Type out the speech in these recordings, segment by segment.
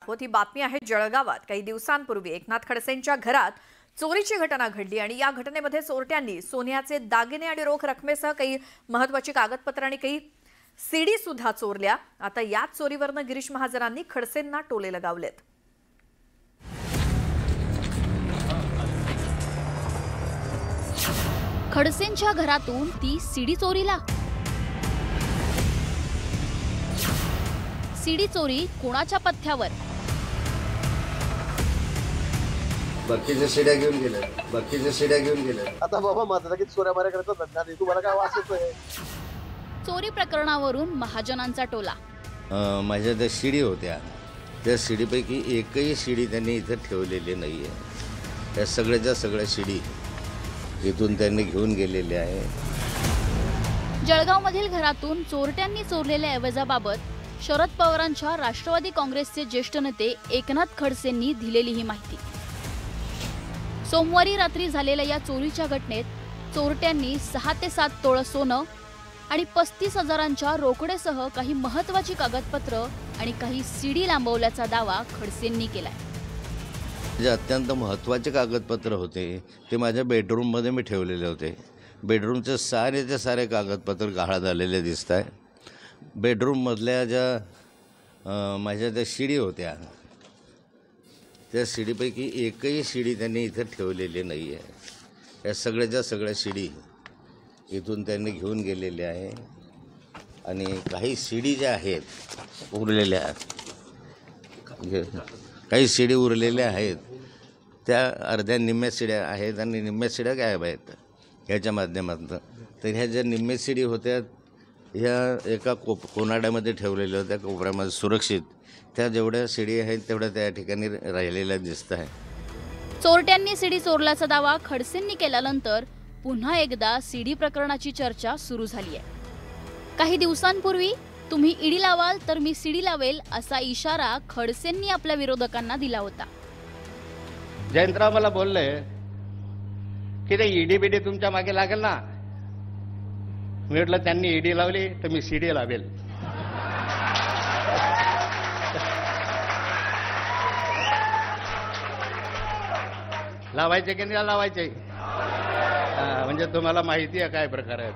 दाखवत ही बातमी आहे जळगावात काही दिवसांपूर्वी एकनाथ खडसेंच्या घरात चोरीची घटना घडली आणि या घटनेमध्ये चोरट्यांनी सोन्याचे दागिने आणि रोख रकमेसह काही महत्त्वाची कागदपत्रे आणि काही सीडी सुद्धा चोरल्या। आता याच चोरीवरनं गिरीश महाजनांनी खडसेंना टोले लगावलेत। खडसेंच्या घरातून ती सीडी चोरीला। सीडी चोरी कोणाच्या पथ्यावर? बाकीच्या सीड्या घेऊन गेले। आता बाबा माझा की चोऱ्या माऱ्या करता धंदा नाही, तुम्हाला काय वास येतोय? चोरी प्रकरणावरून महाजनांचा टोला। माझ्या त्या सीडी होत्या, त्या सीडीपैकी एकही सीडी त्यांनी इथं ठेवलेली नाहीये। त्या सगळ्याच्या सगळ्या सीडी इथून त्यांनी घेऊन गेलेले आहे। जळगावमधील घरातून चोरट्यांनी चोरलेल्या ऐवजाबाबत शरद पवारांच्या राष्ट्रवादी काँग्रेसचे ज्येष्ठ नेते एकनाथ खडसेंनी दिलेली ही माहिती। सोमवारी रात्री झालेल्या या चोरीच्या घटनेत चोरट्यांनी 6 ते 7 तोळ सोनं आणि 35,000च्या रोकडेसह काही महत्त्वाची कागदपत्र आणि काही सीडी लांबवल्याचा दावा खडसेंनी केलाय। जे अत्यंत महत्त्वाचे कागदपत्र होते ते माझ्या बेडरूममध्ये मी ठेवलेले होते। बेडरूमचे सारे कागदपत्र गहाळ झालेले दिसत आहे। बेडरूममधल्या ज्या माझ्या त्या सीडी होत्या, त्या सीडीपैकी एकही सीडी त्यांनी इथं ठेवलेली नाही आहे। या सगळ्याच्या सगळ्या सीडी इथून त्यांनी घेऊन गेलेले आहे आणि काही सीडी ज्या आहेत उरलेल्या, काही सीडी उरलेल्या आहेत त्या अर्ध्या निम्म्या सीड्या आहेत आणि निम्म्या सीड्या गायब आहेत ह्याच्या माध्यमातून। तर ह्या ज्या निम्म्या सीडी होत्या ह्या एका कोनाड्यामध्ये ठेवलेल्या होत्या, कोपऱ्यामध्ये सुरक्षित। त्या जेवढ्या सीडी आहेत तेवढ्या त्या ठिकाणी राहिलेल्या दिसत आहे। चोरट्यांनी सीडी चोरल्याचा दावा खडसेंनी केल्यानंतर पुन्हा एकदा सीडी प्रकरणाची चर्चा सुरू झाली आहे। काही दिवसांपूर्वी तुम्ही ईडी लावाल तर मी सीडी लावेल असा इशारा खडसेंनी आपल्या विरोधकांना दिला होता। जयंतराव मला बोलले की ते ईडी बीडी तुमच्या मागे लागेल ना। मी म्हटलं त्यांनी ईडी लावली तर मी सीडी लावेल। लावायचे की नाही लावायचे म्हणजे तुम्हाला माहिती आहे काय प्रकार आहे।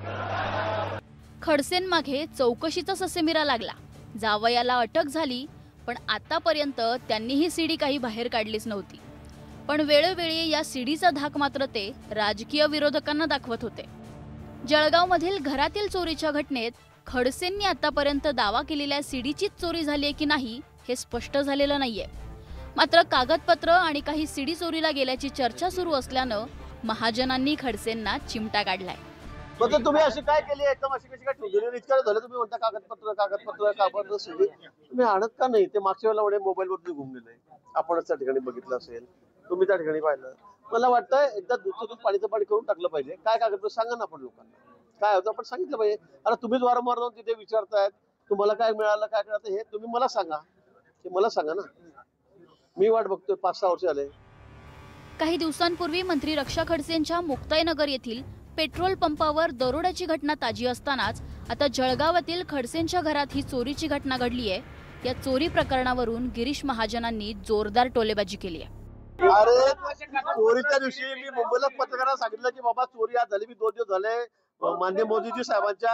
खडसेंमागे चौकशीचा ससेमिरा लागला, जावयाला अटक झाली, पण आतापर्यंत त्यांनी ही सीडी काही बाहेर काढलीच नव्हती। पण वेळोवेळी या सीडीचा धाक मात्र ते राजकीय विरोधकांना दाखवत होते। जळगावमधील घरातील चोरीच्या घटनेत खडसेंनी आतापर्यंत दावा केलेल्या सीडीचीच चोरी झाली आहे की नाही हे स्पष्ट झालेलं नाहीये। मात्र कागदपत्र आणि काही सीडी चोरीला गेल्याची चर्चा सुरू असल्यानं महाजनांनी खडसेंना चिमटा काढलाय। म्हणजे तुम्ही अशी काय केली, एकदम अशी कशी काय ठेवली? इतकं झालं तुम्ही म्हणता कागदपत्र सीडी तुम्ही आणत का नाही? ते मागच्या वेळेला एवढे मोबाईलवरती घुम गेले, आपणच त्या ठिकाणी बघितलं असेल, तुम्ही त्या ठिकाणी पाहिलं। मला वाटतं एकदा दूध पाणीचं पाणी करून टाकलं पाहिजे। काय कागदपत्र सांगा ना, आपण लोकांना काय होतं आपण सांगितलं पाहिजे। आता तुम्हीच वारंवार जाऊन तिथे विचारतायत तुम्हाला काय मिळालं काय कळतं, हे तुम्ही मला सांगा, ते मला सांगा ना। मी वाट बघतोय, 5-6 वर्ष झाले। काही दिवसांपूर्वी मंत्री रक्षा खडसेंच्या मुक्ताईनगर येथील पेट्रोल पंपावर दरोड्याची घटना ताजी असतानाच आता जळगावातील खडसेंच्या घरात ही चोरीची घटना घडली आहे। या चोरी प्रकरणावरून गिरीश महाजनांनी जोरदार टोलेबाजी केली आहे। अरे चोरीच्या दिवशी मी मुंबईला पत्रकारांना सांगितलं की बाबा चोरी आज झाली। मी 2 दिवस झाले माननीय मोदीजी साहेबांच्या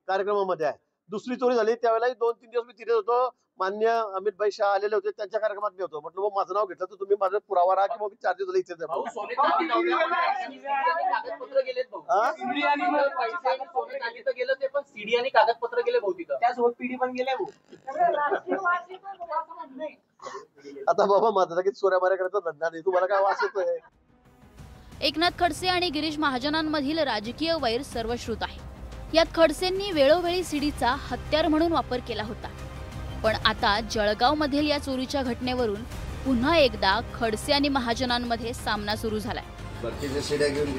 कार्यक्रमामध्ये आहे। दुसरी चोरी झाली त्यावेळेला 2-3 दिवस मी तिथे होतो, माननीय अमित भाई शाह आलेले होते, त्यांच्या कार्यक्रमात मी होतो। म्हटलं मग माझं नाव घेतलं तर तुम्ही माझा पुरावा राहा की मग 4 दिवस झाले इथेच आहे। आता बाबा माझा की चोऱ्या माऱ्या करता धंदा नाही, तुम्हाला काय वास येतोय? एकनाथ खडसे आणि गिरीश महाजनांमधील राजकीय वैर सर्वश्रुत आहे। यात खडसेंनी वेळोवेळी सीडीचा हत्यार म्हणून वापर केला होता। पण आता जळगावमधील या चोरीच्या घटनेवरून पुन्हा एकदा खडसे आणि महाजनांमध्ये सामना सुरू झालाय। बाकीच्या सीड्या घेऊन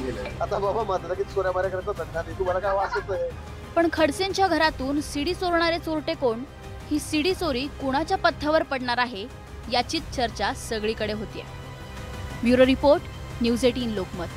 गेले। आता बाबा माझा की चोऱ्या माऱ्या करता धंदा नाही, तुम्हाला काय वास येतोय? पण खडसेंच्या घरातून सीडी चोरणारे चोरटे कोण? ही सीडी चोरी कुणाच्या पथ्यावर पडणार आहे याची चर्चा सगळीकडे होतीये। Bureau report, news 18 Lokmat.